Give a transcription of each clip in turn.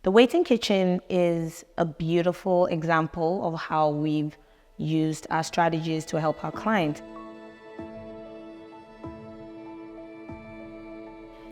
The Weighton kitchen is a beautiful example of how we've used our strategies to help our clients.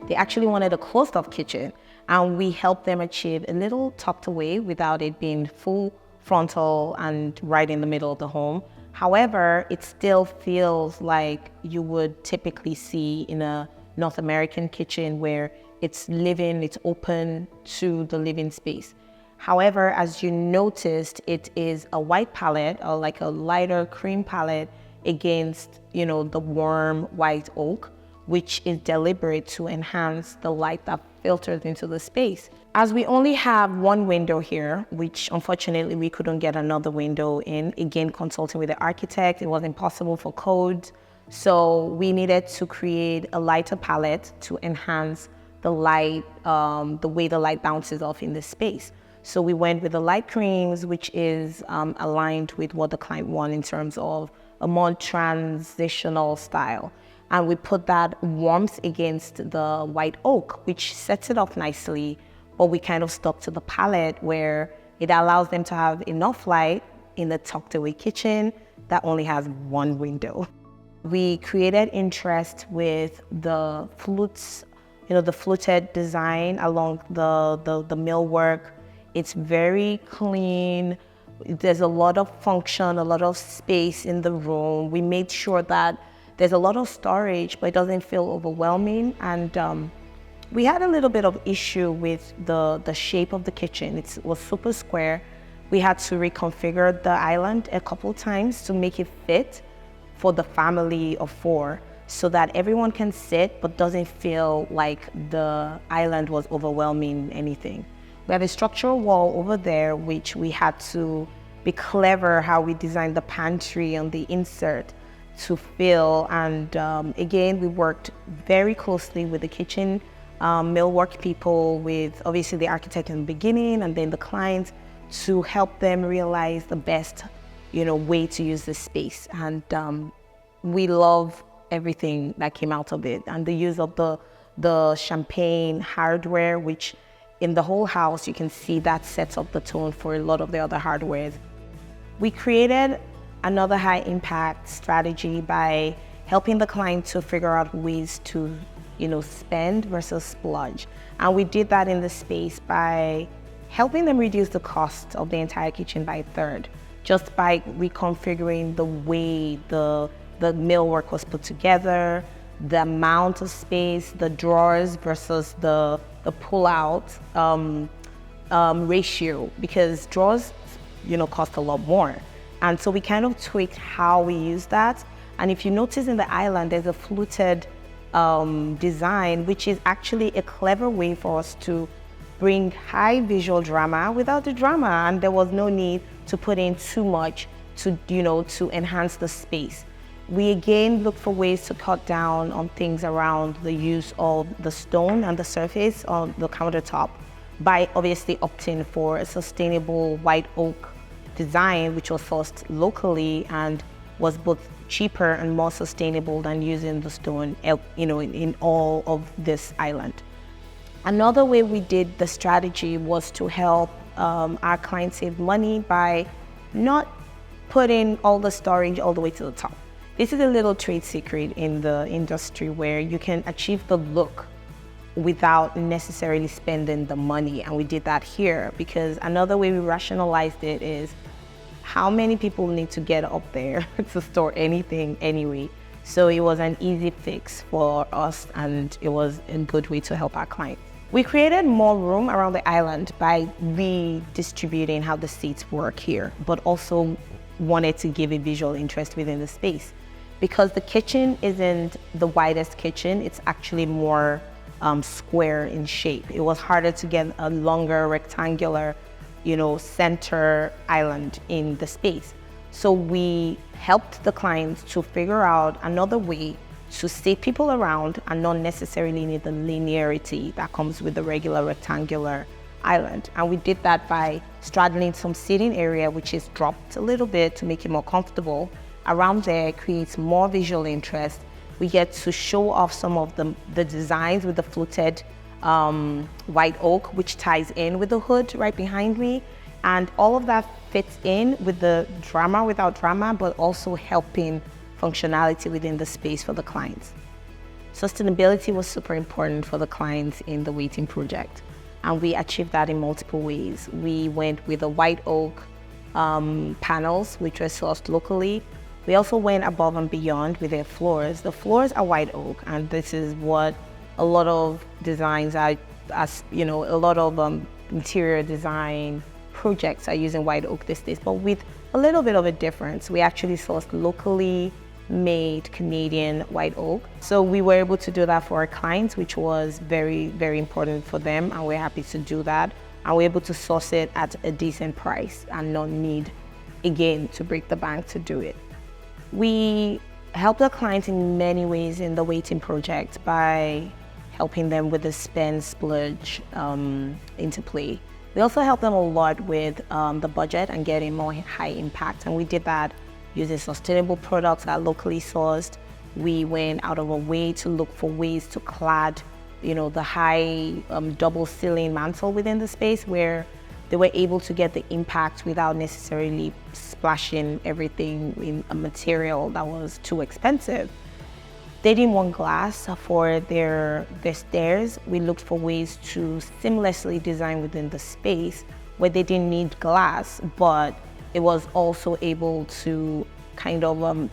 They actually wanted a closed-off kitchen, and we helped them achieve a little tucked away without it being full frontal and right in the middle of the home. However, it still feels like you would typically see in a North American kitchen where it's living, it's open to the living space. However, as you noticed, it is a white palette or like a lighter cream palette against, the warm white oak, which is deliberate to enhance the light that filters into the space. As we only have one window here, which unfortunately we couldn't get another window in, again, consulting with the architect, it was impossible for codes. So we needed to create a lighter palette to enhance the light, the way the light bounces off in the space. So we went with the light creams, which is aligned with what the client wanted in terms of a more transitional style. And we put that warmth against the white oak, which sets it off nicely, but we kind of stuck to the palette where it allows them to have enough light in the tucked away kitchen that only has one window. We created interest with the flutes, the fluted design along the millwork. It's very clean. There's a lot of function, a lot of space in the room. We made sure that there's a lot of storage, but it doesn't feel overwhelming. And we had a little bit of issue with the shape of the kitchen. It was super square. We had to reconfigure the island a couple times to make it fit for the family of 4 so that everyone can sit but doesn't feel like the island was overwhelming anything. We have a structural wall over there, which we had to be clever how we designed the pantry on the insert to fill. And again, we worked very closely with the kitchen millwork people, with obviously the architect in the beginning and then the clients, to help them realize the best way to use this space. And we love everything that came out of it, and the use of the champagne hardware, which in the whole house you can see that sets up the tone for a lot of the other hardwares. We created another high impact strategy by helping the client to figure out ways to spend versus splurge. And we did that in the space by helping them reduce the cost of the entire kitchen by a third, just by reconfiguring the way the millwork was put together, the amount of space, the drawers versus the pull-out ratio, because drawers cost a lot more. And so we kind of tweaked how we use that. And if you notice in the island, there's a fluted design, which is actually a clever way for us to bring high visual drama without the drama. And there was no need to put in too much to enhance the space. We again looked for ways to cut down on things around the use of the stone and the surface on the countertop by obviously opting for a sustainable white oak design, which was sourced locally and was both cheaper and more sustainable than using the stone, in all of this island. Another way we did the strategy was to help our clients save money by not putting all the storage all the way to the top. This is a little trade secret in the industry where you can achieve the look without necessarily spending the money. And we did that here because another way we rationalized it is how many people need to get up there to store anything anyway. So it was an easy fix for us, and it was a good way to help our clients. We created more room around the island by redistributing how the seats work here, but also wanted to give a visual interest within the space. Because the kitchen isn't the widest kitchen, it's actually more square in shape. It was harder to get a longer rectangular, center island in the space. So we helped the clients to figure out another way to sit people around and not necessarily need the linearity that comes with the regular rectangular island. And we did that by straddling some seating area, which is dropped a little bit to make it more comfortable. Around there, it creates more visual interest. We get to show off some of the designs with the fluted white oak, which ties in with the hood right behind me. And all of that fits in with the drama without drama, but also helping functionality within the space for the clients. Sustainability was super important for the clients in the Weighton Project, and we achieved that in multiple ways. We went with the white oak panels, which were sourced locally. We also went above and beyond with their floors. The floors are white oak, and this is what a lot of designs are, a lot of interior design projects are using white oak these days, but with a little bit of a difference. We actually sourced locally made Canadian white oak. So we were able to do that for our clients, which was very, very important for them, and we're happy to do that. And we're able to source it at a decent price and not need, again, to break the bank to do it. We help the clients in many ways in the Weighton Project by helping them with the spend splurge interplay. We also help them a lot with the budget and getting more high impact, and we did that using sustainable products that are locally sourced. We went out of our way to look for ways to clad, the high double ceiling mantle within the space, where they were able to get the impact without necessarily splashing everything in a material that was too expensive. They didn't want glass for their stairs. We looked for ways to seamlessly design within the space where they didn't need glass, but it was also able to kind of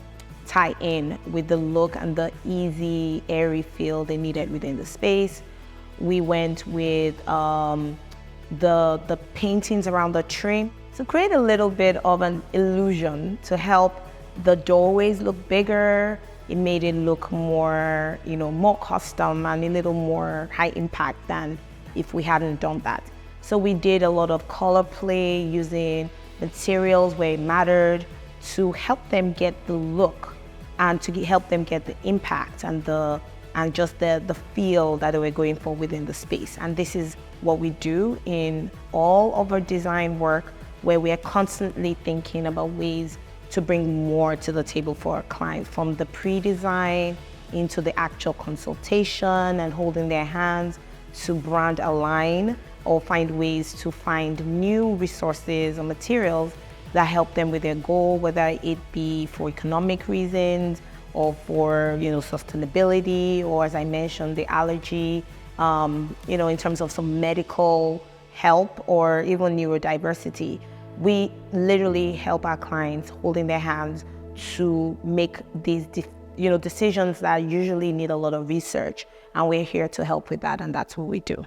tie in with the look and the easy, airy feel they needed within the space. We went with the paintings around the trim to create a little bit of an illusion to help the doorways look bigger. It made it look more, more custom and a little more high impact than if we hadn't done that. So we did a lot of color play using materials where it mattered to help them get the look and to help them get the impact and just the feel that they were going for within the space. And this is what we do in all of our design work, where we are constantly thinking about ways to bring more to the table for our clients, from the pre-design into the actual consultation and holding their hands to brand align or find ways to find new resources or materials that help them with their goal, whether it be for economic reasons or for sustainability, or as I mentioned, the allergy, in terms of some medical help or even neurodiversity. We literally help our clients holding their hands to make these decisions that usually need a lot of research, and we're here to help with that, and that's what we do.